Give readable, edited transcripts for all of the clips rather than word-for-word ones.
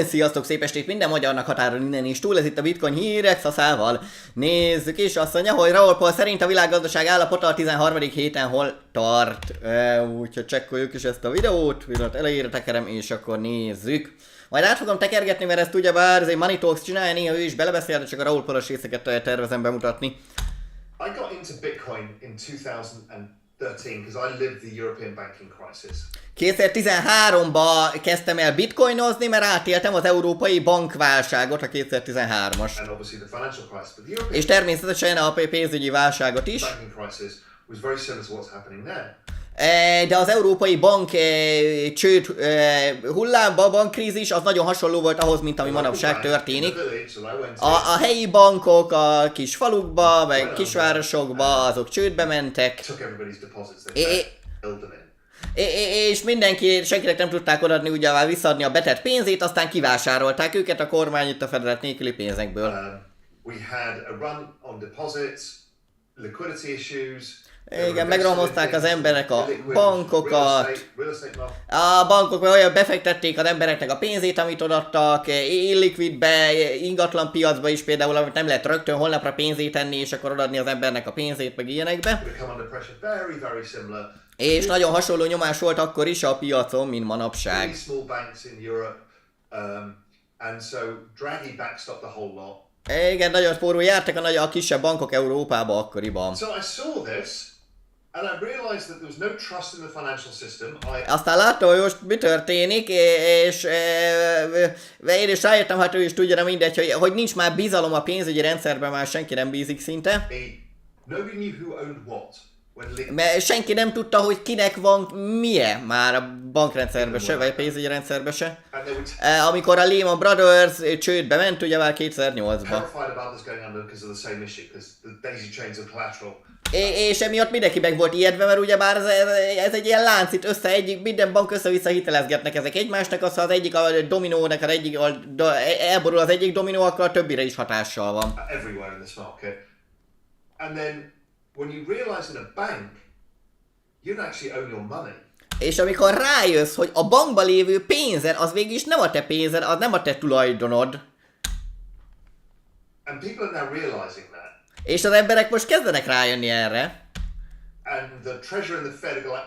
Sziasztok, szép estét minden magyarnak határon innen is túl, ez itt a Bitcoin hírek szaszával. Nézzük is, azt mondja, hogy Raoul szerint a világgazdaság állapota a 13. héten hol tart. Úgyhogy csekkoljuk is ezt a videót, viszont elejére tekerem, és akkor nézzük. Majd át fogom tekergetni, mert ezt ugyebár egy Money Talks csinálja, néha ő is belebeszél, de csak a Raoul poros részeket tervezem bemutatni. I got into Bitcoin in 2013 because I lived the European banking crisis. 2013-ban kezdtem el bitcoinozni, mert átéltem az európai bankválságot, a 2013-as. És természetesen a pénzügyi válságot is. De az európai bank csőd hullámba, a bankkrízis az nagyon hasonló volt ahhoz, mint ami manapság történik. A helyi bankok a kis falukba, meg kisvárosokba, azok csődbe mentek. És senkinek nem tudták odaadni, ugye visszaadni a betett pénzét, aztán kivásárolták őket a kormány itt a fedezet nélküli pénzekből. Igen, megromozták az emberek a bankokat. A bankok olyan befektették az embereknek a pénzét, amit odaadtak, illikvidbe, ingatlan piacba is például, amit nem lehet rögtön holnapra pénzét tenni, és akkor odaadni az embernek a pénzét, meg ilyenekbe. És nagyon hasonló nyomás volt akkor is a piacon, mint manapság. Igen, nagyon spórul jártak a kisebb bankok Európába akkoriban. Aztán láttam, hogy most mi történik, és én is rájöttem, hát ő is tudja, de mindegy, hogy nincs már bizalom a pénzügyi rendszerben, már senki nem bízik szinte. Mert senki nem tudta, hogy kinek van milyen már a bankrendszerbe se, vagy a pénzügyi rendszerbe se. Amikor a Lehman Brothers csődbe ment, ugye már 2008-ban. És emiatt mindenki meg volt ijedve, mert ugyebár ez egy ilyen lánc itt minden bank össze-vissza hitelezgetnek ezek egymásnak, az, ha az egyik a dominónak, elborul az egyik dominó, akkor a többire is hatással van. When you realize in a bank, you don't actually own your money. És amikor rájössz, hogy a bankban lévő pénzed, az végülis nem a te pénzed, az nem a te tulajdonod. And people are now realizing that. És az emberek most kezdenek rájönni erre. And the treasurer and the Fed go like,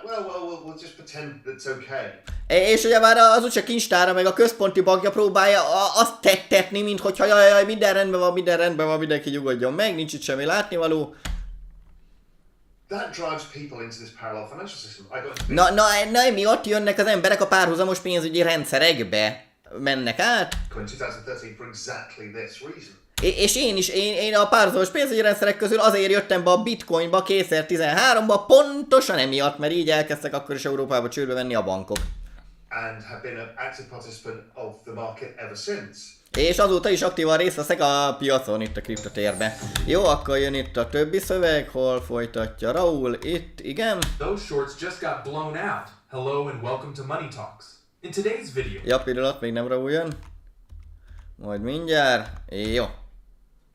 we'll just pretend that's okay. És ugye már az USA kincstára meg a központi bankja próbálja azt tettetni, mint hogyha jaj, minden rendben van, mindenki nyugodjon meg, nincs itt semmi látnivaló. That drives people into this parallel financial system. Na, emiatt jönnek az emberek a párhuzamos pénzügyi rendszerekbe, mennek át. In 2013 for exactly this reason. És én a párhuzamos pénzügyi rendszerek közül azért jöttem be a Bitcoinba 2013-ba, pontosan emiatt, mert így elkezdtek akkor is Európába csődbe venni a bankok. And have been an active participant of the market ever since. És azóta is aktívan részt veszek a piacon, itt a kriptotérben. Jó, akkor jön itt a többi szöveg, hol folytatja Raoul, itt, igen. Those shorts just got blown out. Hello and welcome to Money Talks. In today's video. Ja, pillanat, még nem Raoul jön. Majd mindjárt. Jó.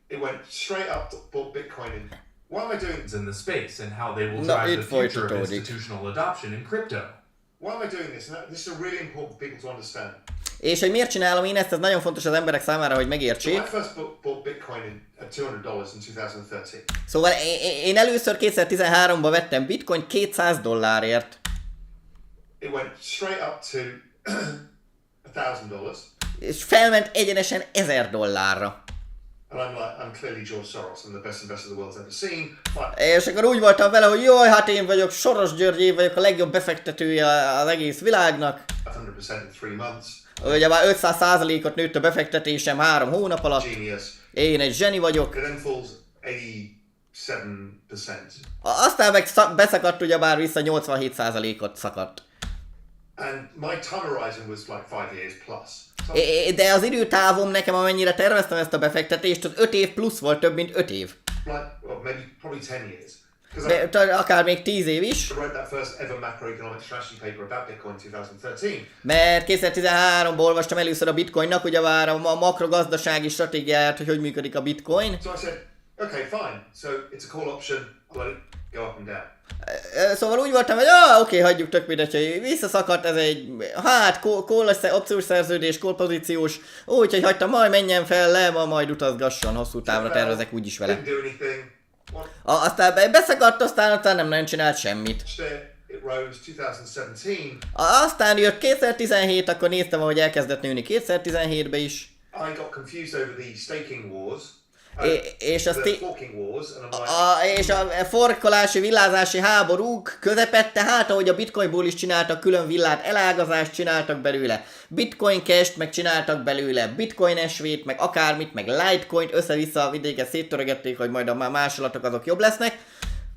It went straight up to bought Bitcoin in. Why am I doing in the space and how they will drive the future of institutional adoption in crypto. Why am I doing this? And this is really important for people to understand. És hogy miért csinálom én ezt, ez nagyon fontos az emberek számára, hogy megértsék. Szóval én először 2013-ban vettem Bitcoin $200. És felment egyenesen $1000-ra. És akkor úgy voltam vele, hogy jaj, hát én vagyok Soros György, én vagyok a legjobb befektetője az egész világnak. Ugye már 500%-ot nőtt a befektetésem 3 hónap alatt. Én egy zseni vagyok. Aztán meg beszakadt, ugye már vissza 87%-ot szakadt. De az időtávom nekem, amennyire terveztem ezt a befektetést, az 5 év plusz volt, több mint 5 év. Akár még 10 év is. Mert 2013-ban olvastam először a Bitcoinnak, ugye már a makrogazdasági stratégiát, hogy működik a Bitcoin. let it go up and down. Szóval úgy voltam, hogy oké, hagyjuk, tök mindegy, hogy visszaszakadt, ez egy, opciós szerződés, call pozíciós, úgyhogy hagytam, majd menjen fel le, majd utazgasson, hosszú távra tervezek úgyis vele. Didn't do anything. Aztán beszakadt, aztán nem nagyon csinált semmit. It rose 2017. Aztán jött 2017, akkor néztem, ahogy elkezdett nőni 2017-be is. I got confused over the staking wars. És The forking wars, and I'm like, és a forkolási, villázási háborúk közepette, hát ahogy a bitcoinból is csináltak külön villát, elágazást csináltak belőle, bitcoin cash-t meg csináltak belőle, bitcoin SV-t, meg akármit, meg litecoin-t, össze-vissza vidéket széttöregették, hogy majd a másolatok azok jobb lesznek.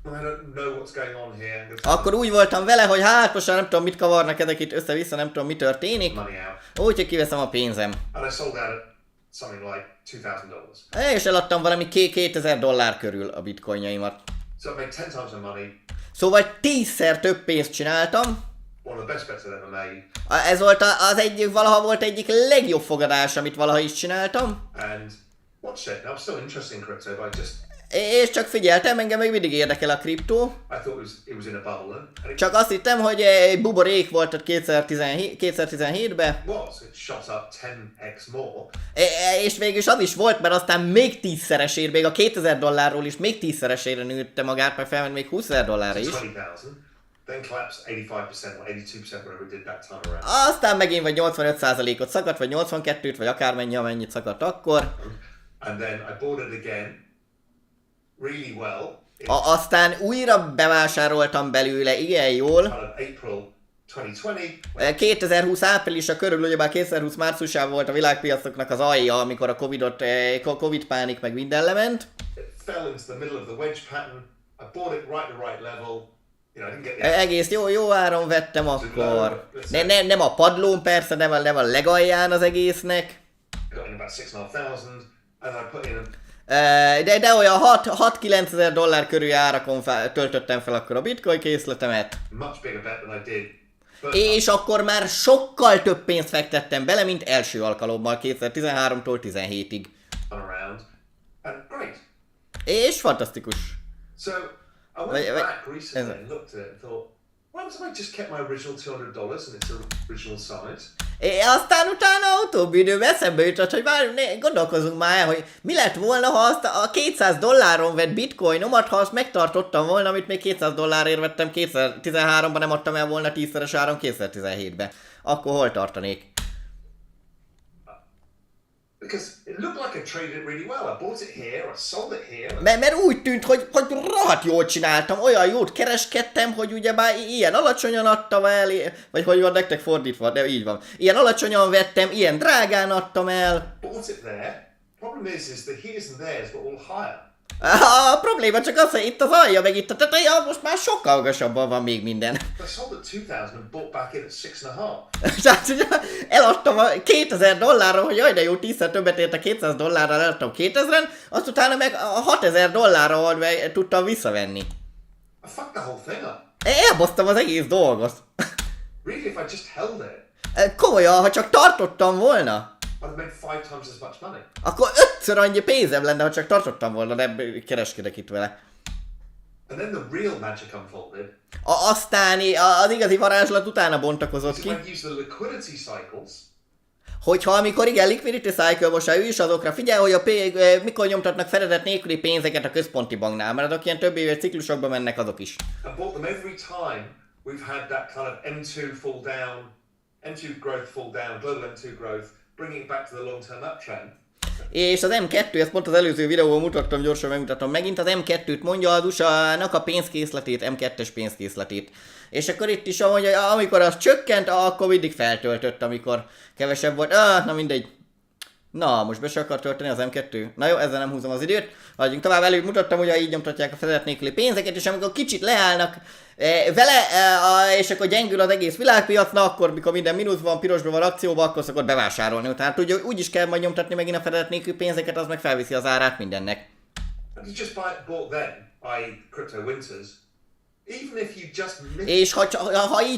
I don't know what's going on here. Akkor úgy voltam vele, hogy hát most nem tudom mit kavarnak ezek itt össze-vissza, nem tudom mi történik. Money out. Úgyhogy kiveszem a pénzem. And I sold out at something like $2,000. És eladtam valami $2000 körül a bitcoinjaimat. So I made 10 times the money. Szóval 10-szer több pénzt csináltam. One of the best bets I've ever made. Ez volt valaha volt egyik legjobb fogadás, amit valaha is csináltam. And watch it. Now I'm still interested in crypto, but I just És csak figyeltem, engem még mindig érdekel a kriptó. I thought it was in a bubble, and it Csak azt hittem, hogy egy buborék volt ott 2017-ben. was. It shot up 10x more. És végülis az is volt, mert aztán még 10-szeresére, még a $2000 is még 10-szeresére nőtte magát, meg felment még $20,000 is. 20,000. Then collapsed 85% or 82%, whatever it did that time around. Aztán megint vagy 85%-ot szakadt, vagy 82-t, vagy akármennyi, amennyit szakadt akkor. And then I bought it again, really well. Aztán újra bevásároltam belőle igen jól. Kind of April 2020. 2020 áprilisa körül, ugyebár 2020 márciusában volt a világpiacoknak az alja, amikor a Covid pánik meg minden lement. It fell into the middle of the wedge pattern. I bought it right at the right level. You know, I didn't get the Egész jó áron vettem akkor. Nem a padlón persze, nem a legalján az egésznek. I got in about 6,500, and I put in De olyan 6-9 ezer dollár körül árakon töltöttem fel akkor a bitcoin készletemet. much bigger bet than I did first És akkor már sokkal több pénzt fektettem bele, mint első alkalommal 2013-tól 17-ig. time around. And great. És fantasztikus. So I went Wait, back recently and looked at it and thought, why haven't I just kept my original $200 in its original size? Aztán utána utóbbi időben eszembe jutott, hogy már gondolkozunk már el, hogy mi lett volna, ha azt a $200 vett bitcoinomat, ha azt megtartottam volna, amit még $200 vettem 2013-ban, nem adtam el volna 10-szeres áron 2017-ben. Akkor hol tartanék? Because it looked like I traded it really well. I bought it here, I sold it here. Mert úgy tűnt, hogy rohadt jól csináltam, olyan jót kereskedtem, hogy ugyebár ilyen alacsonyan adtam el, vagy hogy van nektek fordítva, de így van. Ilyen alacsonyan vettem, ilyen drágán adtam el. Bought it there. Problem is the here's and there's were all higher. A probléma csak az, hogy itt az alja, meg itt a teteje, most már sokkal magasabban van még minden. I sold at 2,000 and bought back in at 6,5. Tehát ugye eladtam a $2000, hogy jaj de jó, 10-szer többet ért a $200, eladtam 2000-en, azt utána meg a $6,000 tudtam visszavenni. I fucked the whole thing up. Elbasztam az egész dolgot. Really, if I just held it, Komolyan, ha csak tartottam volna, I'd have made 5 times as much money. akkor 5-ször annyi pénzem lenne, ha csak tartottam volna, de kereskedek itt vele. And then the real magic unfolded. Aztán az igazi varázslat utána bontakozott So ki, when I use the liquidity cycles, hogyha amikor igen, liquidity cycle, most ő is azokra figyel, hogy mikor nyomtatnak fedezet nélküli pénzeket a központi banknál, mert azok ilyen több éves ciklusokba mennek azok is. I bought them every time we've had that kind of M2 fall down, M2 growth fall down, global M2 growth, bringing it back to the long-term uptrend. És az M2, ezt pont az előző videóban mutattam, gyorsan megmutatom megint, az M2-t mondja az USA-nak a pénzkészletét, M2-es pénzkészletét. És akkor itt is, hogy amikor az csökkent, akkor mindig feltöltött, amikor kevesebb volt. Na mindegy. Na, most be se akar tölteni az M2. Na jó, ezzel nem húzom az időt. Hagyjunk tovább, előbb mutattam, hogy így nyomtatják a fedezet nélküli pénzeket, és amikor kicsit leállnak vele, és akkor gyengül az egész világpiac, na akkor, mikor minden mínusz van, pirosban van akcióban, akkor szokott bevásárolni. Tehát tudja, úgy is kell majd nyomtatni megint a fedezet nélküli pénzeket, az meg felviszi az árát mindennek. And you just bought then, i.e. crypto winters, Even if you just miss És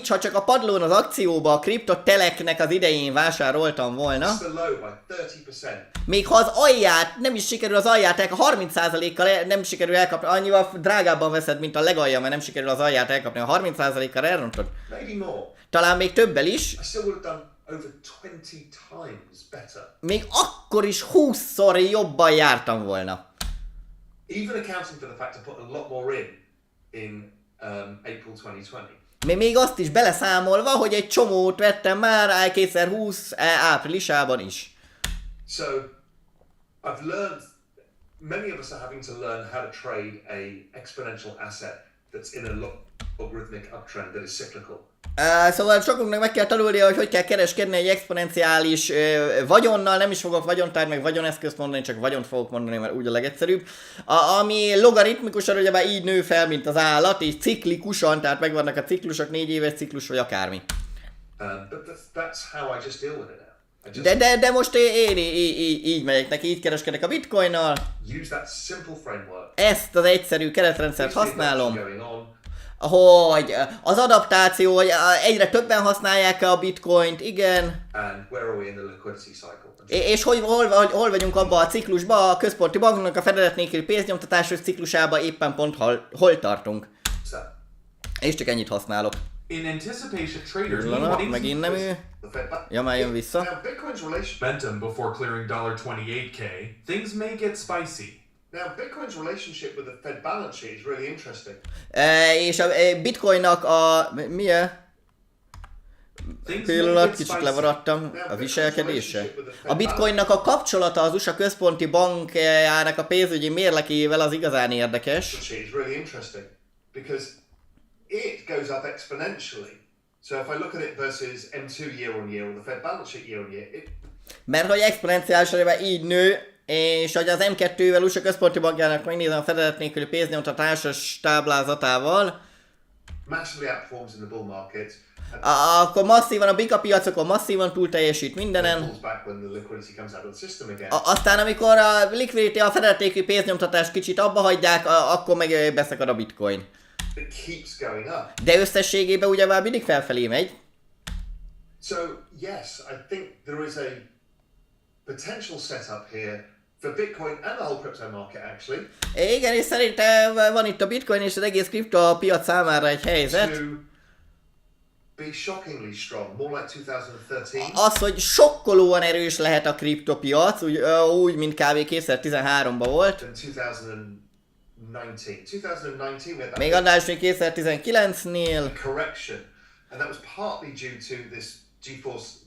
ha csak a padlón az akcióba a kriptoteleknek az idején vásároltam volna, the low by 30%, még ha az alját, nem is sikerül az alját 30%-kal nem sikerül elkapni, annyival drágábban veszed, mint a legalja, mert nem sikerül az alját elkapni, a 30%-kal elrontod, maybe more, talán még többel is, I still would have done over 20 times better. még akkor is 20-szor jobban jártam volna. Even accounting for the fact I put a lot more in April 2020. Még azt is beleszámolva, hogy egy csomót vettem már 2020 áprilisában is. So I've learned, many of us are having to learn how to trade a exponential asset that's in a logarithmic uptrend that is cyclical. Szóval sokunknak meg kell tanulnia, hogy kell kereskedni egy exponenciális vagyonnal, nem is fogok vagyontárgy meg vagyoneszközt mondani, csak vagyont fogok mondani, mert úgy a legegyszerűbb. Ami logaritmikusan ugyebár így nő fel, mint az állat, és ciklikusan, tehát megvannak a ciklusok, 4 éves ciklus vagy akármi. But that's how I just deal with it now. De most én így megyek neki, így kereskedek a bitcoinnal. Use that simple framework. Ezt az egyszerű keretrendszert használom. Going on. Hogy az adaptáció, hogy egyre többen használják a bitcoint, igen. And where are we in the liquidity cycle? És hol vagyunk abban a ciklusban, a központi banknak a fedelet nélküli pénznyomtatásos ciklusában éppen pont hol tartunk. So, És csak ennyit használok. In anticipation, traders need Pillanat, money megint nem ő. Ja, már jön vissza. Now, Bitcoin's relation. momentum before clearing $28K. Things may get spicy. Now, Bitcoin's relationship with the Fed balance sheet is really interesting. És a bitcoinnak a... milyen? Pillanat, kicsit levaradtam a viselkedése. A bitcoinnak a kapcsolata az USA központi bankjának a pénzügyi mérlekével az igazán érdekes. Balance sheet is really interesting because it goes up exponentially. So if I look at it versus M2 year on year or the Fed balance sheet year on year, Mert hogy exponenciálisan így nő, és hogy az M2-vel USA központi bankjának megnézem a fedelet nélküli pénznyomtatásos táblázatával, massively outperforms in the bull market. akkor masszívan a piacokon masszívan túl teljesít mindenen. Pulls back when the liquidity comes out of the system again. Aztán amikor a liquidity, a fedelet nélküli pénznyomtatást kicsit abba hagyják, akkor meg beszakad a bitcoin. It keeps going up. De összességében ugyebár mindig felfelé megy. So yes, I think there is a potential setup here for Bitcoin and the whole crypto market actually. Igen, és szerintem van itt a bitcoin és az egész kripto piac számára egy helyzet. To be shockingly strong, more like 2013. Az, hogy sokkolóan erős lehet a kriptopiac, úgy mint kb. 2013-ban volt. In 2019. 2019 we had that Még annál is még 2019-nél. correction, and that was partly due to this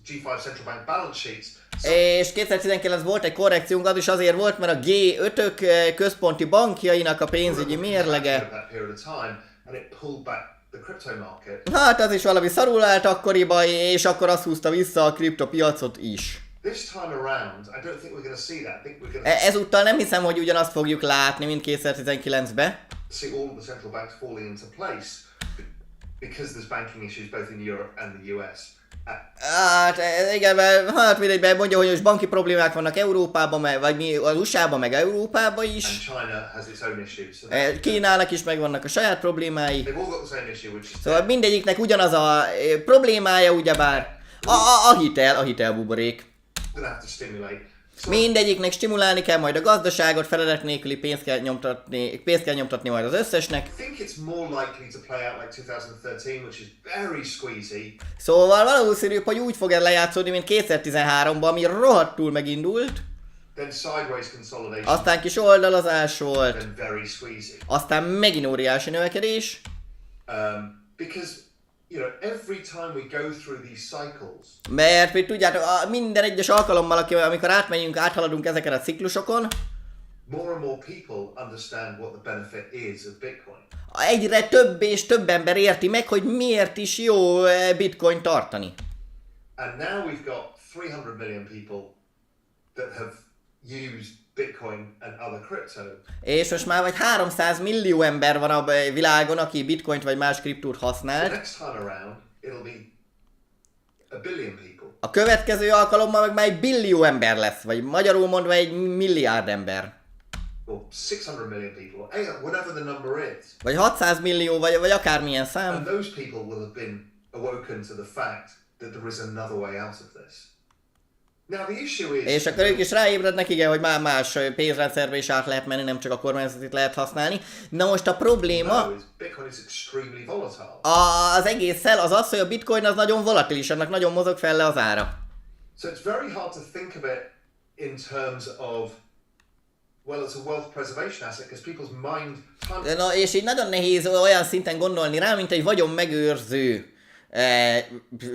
G5 central bank balance sheets. És 2019 volt egy korrekciónk, az is azért volt, mert a G5-ök központi bankjainak a pénzügyi mérlege. That period of time, and it pulled back the crypto market. Hát az is valami szarul állt akkoriban, és akkor azt húzta vissza a kriptopiacot is. This time around, I don't think we're going to see that. I think we're going to Ezúttal nem hiszem, hogy ugyanazt fogjuk látni, mint 2019-ben. see all of the central banks falling into place because there's banking issues both in Europe and the US. Hát igen, hát mindegy, mondja, hogy most banki problémák vannak Európában, vagy mi az USA-ban, meg Európában And is. China has its own issues. So Kínának is megvannak a saját problémái. they've all got the same issue, which is Szóval mindegyiknek ugyanaz a problémája, ugyebár a hitel buborék. going to have to stimulate. So Mindegyiknek stimulálni kell majd a gazdaságot, felelet nélküli pénzt kell nyomtatni majd az összesnek. I think it's more likely to play out like 2013, which is very squeezy. Szóval valószínűbb, hogy úgy fog ez lejátszódni, mint 2013-ban, ami rohadtul megindult. Then sideways consolidation. Aztán kis oldalazás volt. Then very squeezy. Aztán megint óriási növekedés. Because you know, every time we go through these cycles, Mert, hogy tudjátok, minden egyes alkalommal, amikor áthaladunk ezeken a ciklusokon, more and more people understand what the benefit is of Bitcoin. egyre több és több ember érti meg, hogy miért is jó bitcoin tartani. And now we've got 300 million people that have used Bitcoin and other crypto. És most már vagy 300 millió ember van a világon, aki bitcoint vagy más kriptót The használ. next time around, it'll be a billion people. A következő alkalommal meg már 1 billió ember lesz, vagy magyarul mondva 1 milliárd ember. or 600 million people, whatever the number is. Vagy 600 millió, vagy akármilyen And szám. those people will have been awoken to the fact that there is another way out of this. Now the issue is... És akkor ők is ráébrednek, igen, hogy már más pénzrendszerbe is át lehet menni, nem csak a kormányzatit lehet használni. Na most a probléma Bitcoin is extremely volatile. az egésszel az az, hogy a bitcoin az nagyon volatilis, annak nagyon mozog fel le az ára. So it's very hard to think of it in terms of, well, it's a wealth preservation asset, because people's mind... Na, és így nagyon nehéz olyan szinten gondolni rá, mint egy vagyon megőrző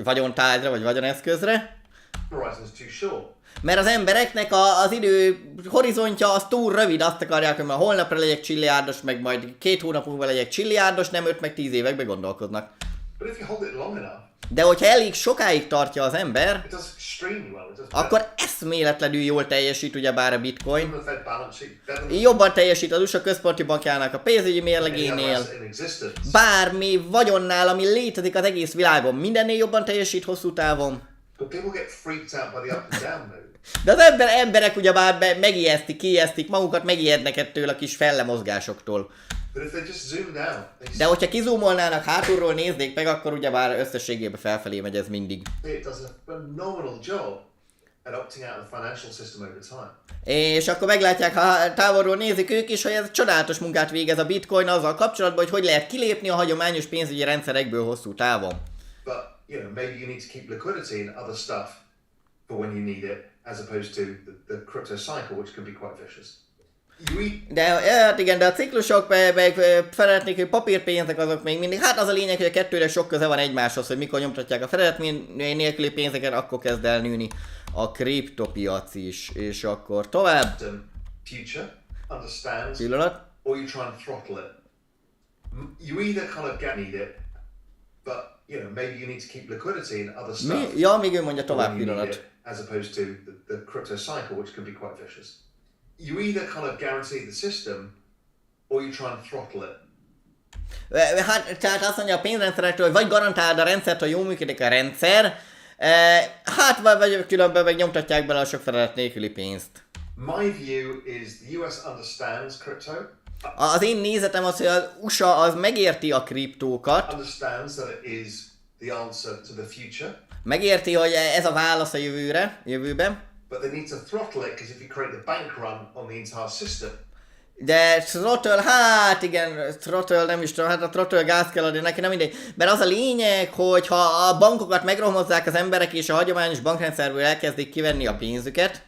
vagyontárgyra, vagy vagyoneszközre. Horizon is too short. Mert az embereknek az idő horizontja az túl rövid, azt akarják, hogy már holnapra legyek csilliárdos, meg majd 2 hónap múlva legyek csilliárdos, nem 5 meg 10 évekbe gondolkoznak. But if you hold it long enough, De hogyha elég sokáig tartja az ember, it does extremely well. It does akkor eszméletlenül jól teljesít ugyebár a bitcoin. the Fed balance sheet, better than Jobban teljesít az USA központi bankjának a pénzügyi any other mérlegénél. asset in existence. Bármi vagyonnál, ami létezik az egész világon, mindennél jobban teljesít hosszú távon. But people get freaked out by the up and down move. De az emberek ugyebár megijesztik, kijesztik magukat, megijednek ettől a kis fellemozgásoktól. But if they just zoomed out, they De hogyha kizúmolnának hátulról, néznék meg, akkor ugyebár összességében felfelé megy ez mindig. see it does a phenomenal job at opting out of the financial system over time. És akkor meglátják, ha távolról nézik ők is, hogy ez csodálatos munkát végez a bitcoin azzal kapcsolatban, hogy lehet kilépni a hagyományos pénzügyi rendszerekből hosszú távon. But, you know, maybe you need to keep liquidity and other stuff for when you need it, as opposed to the crypto cycle, which can be quite vicious. De hát igen, de a ciklusok, meg feleletnék, hogy papírpénzek azok még mindig, hát az a lényeg, hogy a kettőre sok köze van egymáshoz, hogy mikor nyomtatják a felelet nélküli pénzeket, akkor kezd el nőni a kriptopiac is, és akkor tovább. Future understands, Pillanat. or you try and throttle it. You either kind of need it, but, you know, maybe you need to keep liquidity and other stuff. Mi? Ja, még ő mondja for tovább, when you need pillanat. it, as opposed to the crypto cycle, which can be quite vicious. You either kind of guarantee the system, or you try and throttle it. Hát, tehát azt mondja a pénzrendszerektől, hogy vagy garantálod a rendszert, hogy jól működik a rendszer, hát vagy különben meg nyomtatják bele a sok felelet nélküli pénzt. My view is the US understands crypto, Az én nézetem az, hogy az USA az megérti a kriptókat, understands that it is the answer to the future, megérti, hogy ez a válasz a jövőben, but they need to throttle it, because if you create the bank run on the entire system, de throttle, hát igen, throttle, nem is tudom, hát a throttle gáz kell adni neki, nem mindegy. Mert az a lényeg, hogy ha a bankokat megromozzák az emberek és a hagyományos bankrendszerből elkezdik kivenni a pénzüket,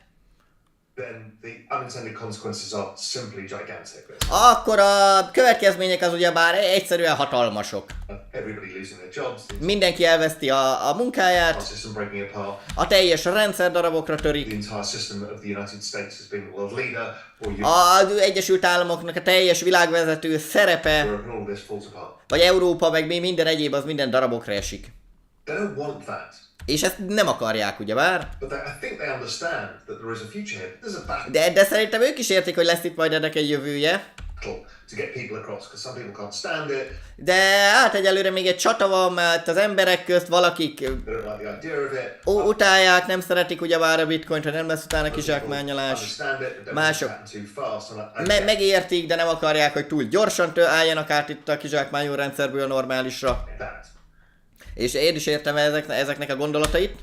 then the unintended consequences are simply gigantic. akkor a következmények az ugyebár egyszerűen hatalmasok. Everybody losing their jobs, the Mindenki elveszti a entire munkáját, system breaking apart, a teljes rendszer darabokra the törik, entire system of the United States as being the world leader, or az Egyesült Államoknak a teljes világvezető szerepe, Europe, and all this falls apart. vagy Európa, meg még minden egyéb, az minden darabokra esik. They don't want that. És ezt nem akarják, ugyebár? But I think they understand that there is a future here. There's a battle De szerintem ők is értik, hogy lesz itt majd ennek egy jövője. to get people across, because some people can't stand it. De hát egyelőre még egy csata van, mert az emberek közt valakik They don't like the idea of it. utálják, nem szeretik ugyebár a bitcoint, hogy nem lesz utána kizsákmányolás. Understand it, but don't Mások want to happen too fast. And I get megértik, de nem akarják, hogy túl gyorsan álljanak át itt a kizsákmányoló rendszerből a normálisra. that. És én is értem ezeknek a gondolatait.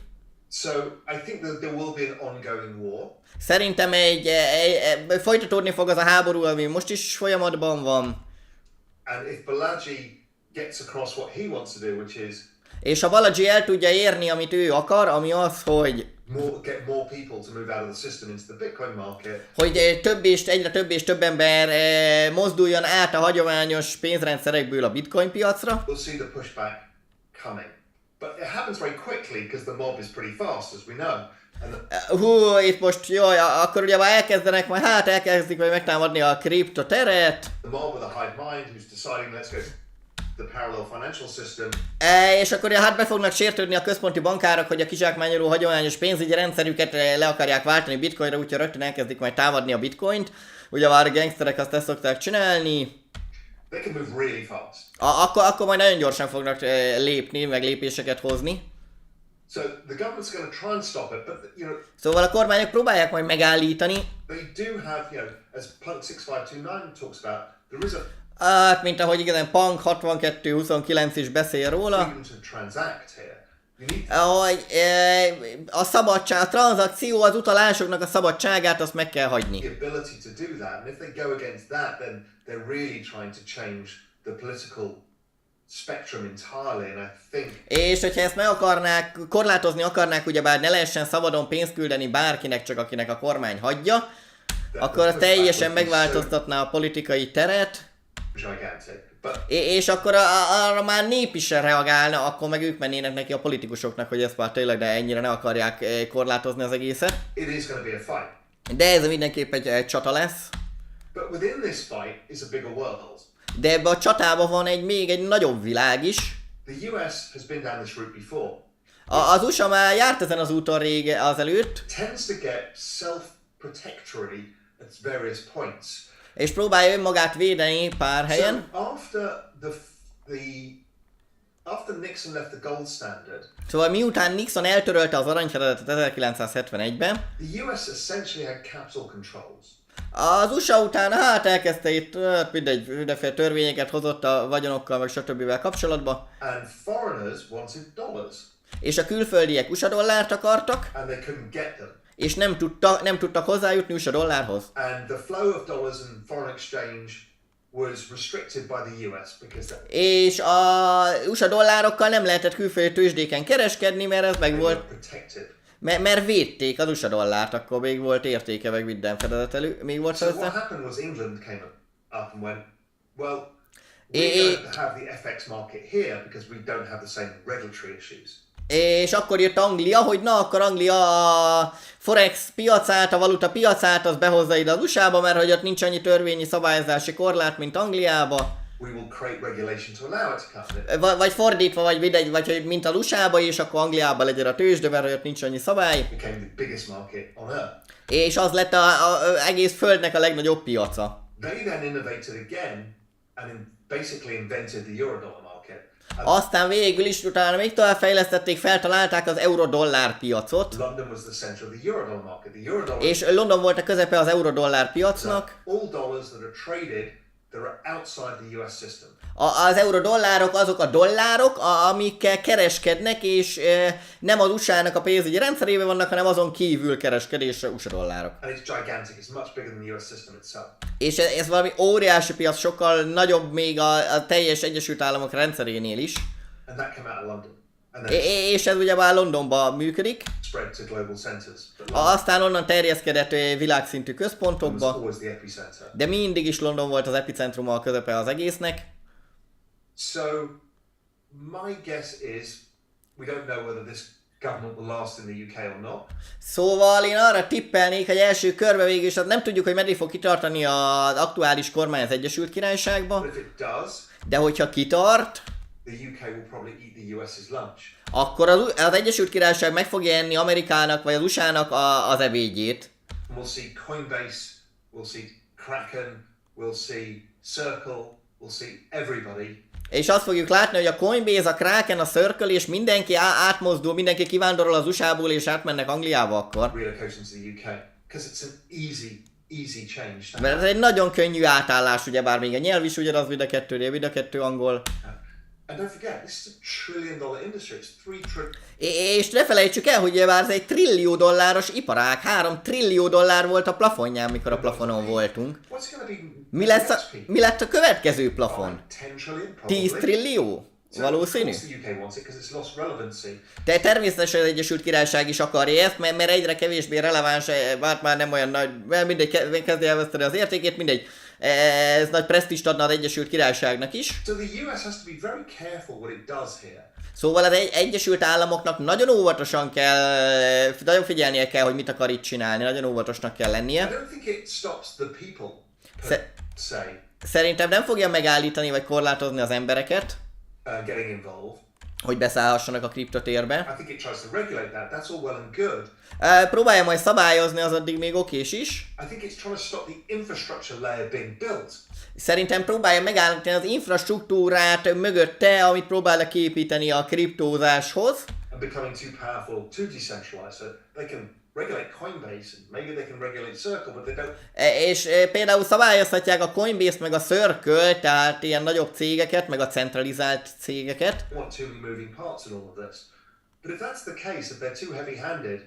So I think that there will be an ongoing war. Szerintem folytatódni fog az a háború, ami most is folyamatban van. And if Balaji gets across what he wants to do, which is És ha Balaji el tudja érni, amit ő akar, ami az, hogy get more people to move out of the system into the Bitcoin market, hogy egyre több és több ember mozduljon át a hagyományos pénzrendszerekből a bitcoin piacra, we'll see the pushback coming. But it happens very quickly, because the mob is pretty fast, as we know. And itt most jó, akkor ugye már elkezdik majd megtámadni a kriptoteret, the mob with a hive mind who's deciding, let's go the parallel financial system, és akkor hát be fognak sértődni a központi bankárok, hogy a kizsákmányoló hagyományos pénzügyi rendszerüket le akarják váltani bitcoinra, úgyhogy rögtön elkezdik majd támadni a bitcoint. Ugye már a gangsterek azt ezt szokták csinálni. they can move really fast. Akkor majd nagyon gyorsan fognak lépni, meg lépéseket hozni. So the government's going to try and stop it, but Szóval a kormányok próbálják majd megállítani. they do have, as Punk 6529 talks about, there is a Hát, mint ahogy igazán Punk 6229 is beszél róla. freedom to transact here. You need Ahogy a szabadság, a tranzakció, az utalásoknak a szabadságát azt meg kell hagyni. the ability to do that, and if they go against that, then they're really trying to change the political spectrum entirely, and I think És hogyha ezt meg akarnák, korlátozni akarnák, ugyebár ne lehessen szabadon pénzt küldeni bárkinek, csak akinek a kormány hagyja, akkor az teljesen megváltoztatná a politikai teret, gigantic. But és akkor arra már nép is reagálna, akkor meg ők mennének neki a politikusoknak, hogy ezt már tényleg de ennyire ne akarják korlátozni az egészet. it is going to be a fight. De ez mindenképp egy csata lesz. But within this fight is a bigger world. De ebbe a csatában van még egy nagyobb világ is. The US has been down this route before. Az USA már járt ezen az úton azelőtt, Tends to get self-protectory at various points. és próbálja önmagát védeni pár helyen. So after Nixon left the gold standard, Szóval miután Nixon eltörölte az aranyfedezetet 1971-ben, the US essentially had capital controls. az USA utána hát elkezdte itt mindenféle törvényeket hozott a vagyonokkal meg stb. Kapcsolatba, And foreigners wanted dollars, és a külföldiek USA dollárt akartak, and they couldn't get them. és nem tudtak hozzájutni USA dollárhoz. And the flow of dollars and foreign exchange was restricted by the US because És a USA dollárokkal nem lehetett külföldi tőzsdéken kereskedni, mert ez meg they volt, were protected. mert védték az USA dollárt, akkor még volt értéke, meg minden fedezet még volt So what hozzá. happened was England came up and went, well, we Eh, don't have the FX market here because we don't have the same regulatory issues. És akkor jött Anglia, hogy na, akkor Anglia a forex piacát, a valuta piacát, az behozza ide az USA-ba, mert hogy ott nincs annyi törvényi szabályozási korlát, mint Angliába. We will create regulation to allow it to come. Vagy fordítva, vagy mindegy, vagy hogy mint az USA-ba, és akkor Angliába legyen a tőzsde, mert hogy ott nincs annyi szabály. It became the biggest market on earth. És az lett az egész földnek a legnagyobb piaca. They then innovated again and basically invented the eurodollar market. And Aztán végül is utána még tovább fejlesztették, feltalálták az euró-dollár piacot, London was the center of the eurodollar market. The eurodollar és London volt a közepe az euró-dollár piacnak. all dollars that are traded that are outside the US system. Az eurodollárok azok a dollárok, amikkel kereskednek, és nem az USA-nak a pénzügyi rendszerében vannak, hanem azon kívül kereskedésre USA dollárok. And it's gigantic. It's much bigger than the US system itself. És ez valami óriási piac, sokkal nagyobb még a teljes Egyesült Államok rendszerénél is. And that came out of London. And then És ez ugyebár Londonban működik, spread to global centers. But London aztán onnan terjeszkedett világszintű was központokba, always the epicenter. de mindig is London volt az epicentruma, a közepe az egésznek. So my guess is we don't know whether this government will last in the UK or not. Szóval én arra tippelnék, hogy első körbe végül is nem tudjuk, hogy meddig fog kitartani az aktuális kormány az Egyesült Királyságban, But if it does, de hogyha kitart, the UK will probably eat the US's lunch. akkor az Egyesült Királyság meg fogja enni Amerikának vagy az USA-nak az ebédjét. And we'll see Coinbase, we'll see Kraken, we'll see Circle, we'll see everybody. És azt fogjuk látni, hogy a Coinbase, a Kraken, a Circle és mindenki átmozdul, mindenki kivándorol az USA-ból és átmennek Angliába akkor. Relocation to the UK. Because it's an easy change. To Mert ez have. egy nagyon könnyű átállás, ugyebár még a nyelv is ugyanaz, mind a kettő, mind a kettő angol. And don't forget, this is a $1 trillion industry. It's 3 trillion. És ne felejtsük el, hogy ez egy $1 trillió iparág, $3 trillió volt a plafonján, mikor a plafonon voltunk. What's going to be Mi lett a következő plafon? 10 trillion, probably. 10 trillió? So Valószínű. Of course the UK wants it because it's lost relevancy. De természetesen az Egyesült Királyság is akarja ezt, mert egyre kevésbé releváns, hát már nem olyan nagy, mert mindegy, kezdi elveszteni az értékét, mindegy. Ez nagy presztízst adna az Egyesült Királyságnak is. So the US has to be very careful what it does here. Szóval az Egyesült Államoknak nagyon óvatosan kell, nagyon figyelnie kell, hogy mit akar itt csinálni, nagyon óvatosnak kell I lennie. don't think it stops the people per Se- se Szerintem nem fogja megállítani vagy korlátozni az embereket, getting involved. hogy beszállhassanak a kriptotérbe. I think it tries to regulate that. That's all well and good. Próbálja majd szabályozni, az addig még okés is. I think it's trying to stop the infrastructure layer being built. Szerintem próbálja megállítani az infrastruktúrát mögötte, amit próbálnak kiépíteni a kriptózáshoz. and becoming too powerful, too decentralized. So they can regulate Coinbase, and maybe they can regulate Circle, but they don't. És például szabályozhatják a Coinbase meg a Circle, tehát ilyen nagyobb cégeket, meg a centralizált cégeket. Want too many moving parts in all of this. But if that's the case, if they're too heavy-handed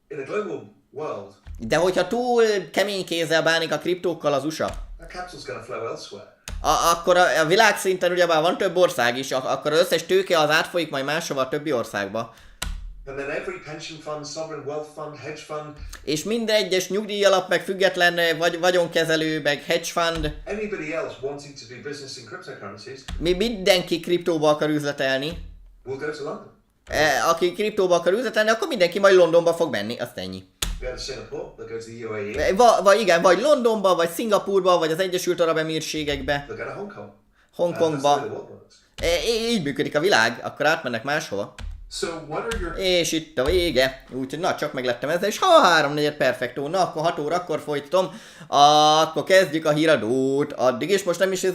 in a global world, De hogyha túl kemény kézzel bánik a kriptókkal az USA, that capital's going to flow elsewhere. akkor a világszinten ugyebár van több ország is, akkor az összes tőke az átfolyik majd máshova a többi országba. And then every pension fund, sovereign wealth fund, hedge fund, És minden egyes nyugdíjalap, meg független vagyonkezelő, meg hedge fund, anybody else wanting to do business in cryptocurrencies mindenki kriptóba akar üzletelni. will go to London. Aki kriptóba akar üzletelni, akkor mindenki majd Londonba fog menni, azt ennyi. Go to Singapore, they'll go to the UAE, Vagy igen, vagy Londonba, vagy Szingapurba, vagy az Egyesült Arab Emírségekbe, they'll go to Hong Kong. That's Hongkongba. the way the world works. Így működik a világ, akkor átmennek máshova. So what are your És itt a vége. Úgyhogy na, csak meglettem ezzel, és ha 3-4 perfektó, na akkor 6 órakor folytatom, akkor kezdjük a híradót. Addig is most nem is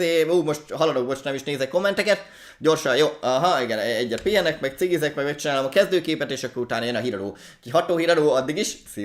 most haladok, most nem is nézek kommenteket. Gyorsan, jó, aha, igen, egyet pihenek, meg cigizek, meg megcsinálom a kezdőképet, és akkor utána jön a híradó. 6 híradó, addig is, szia!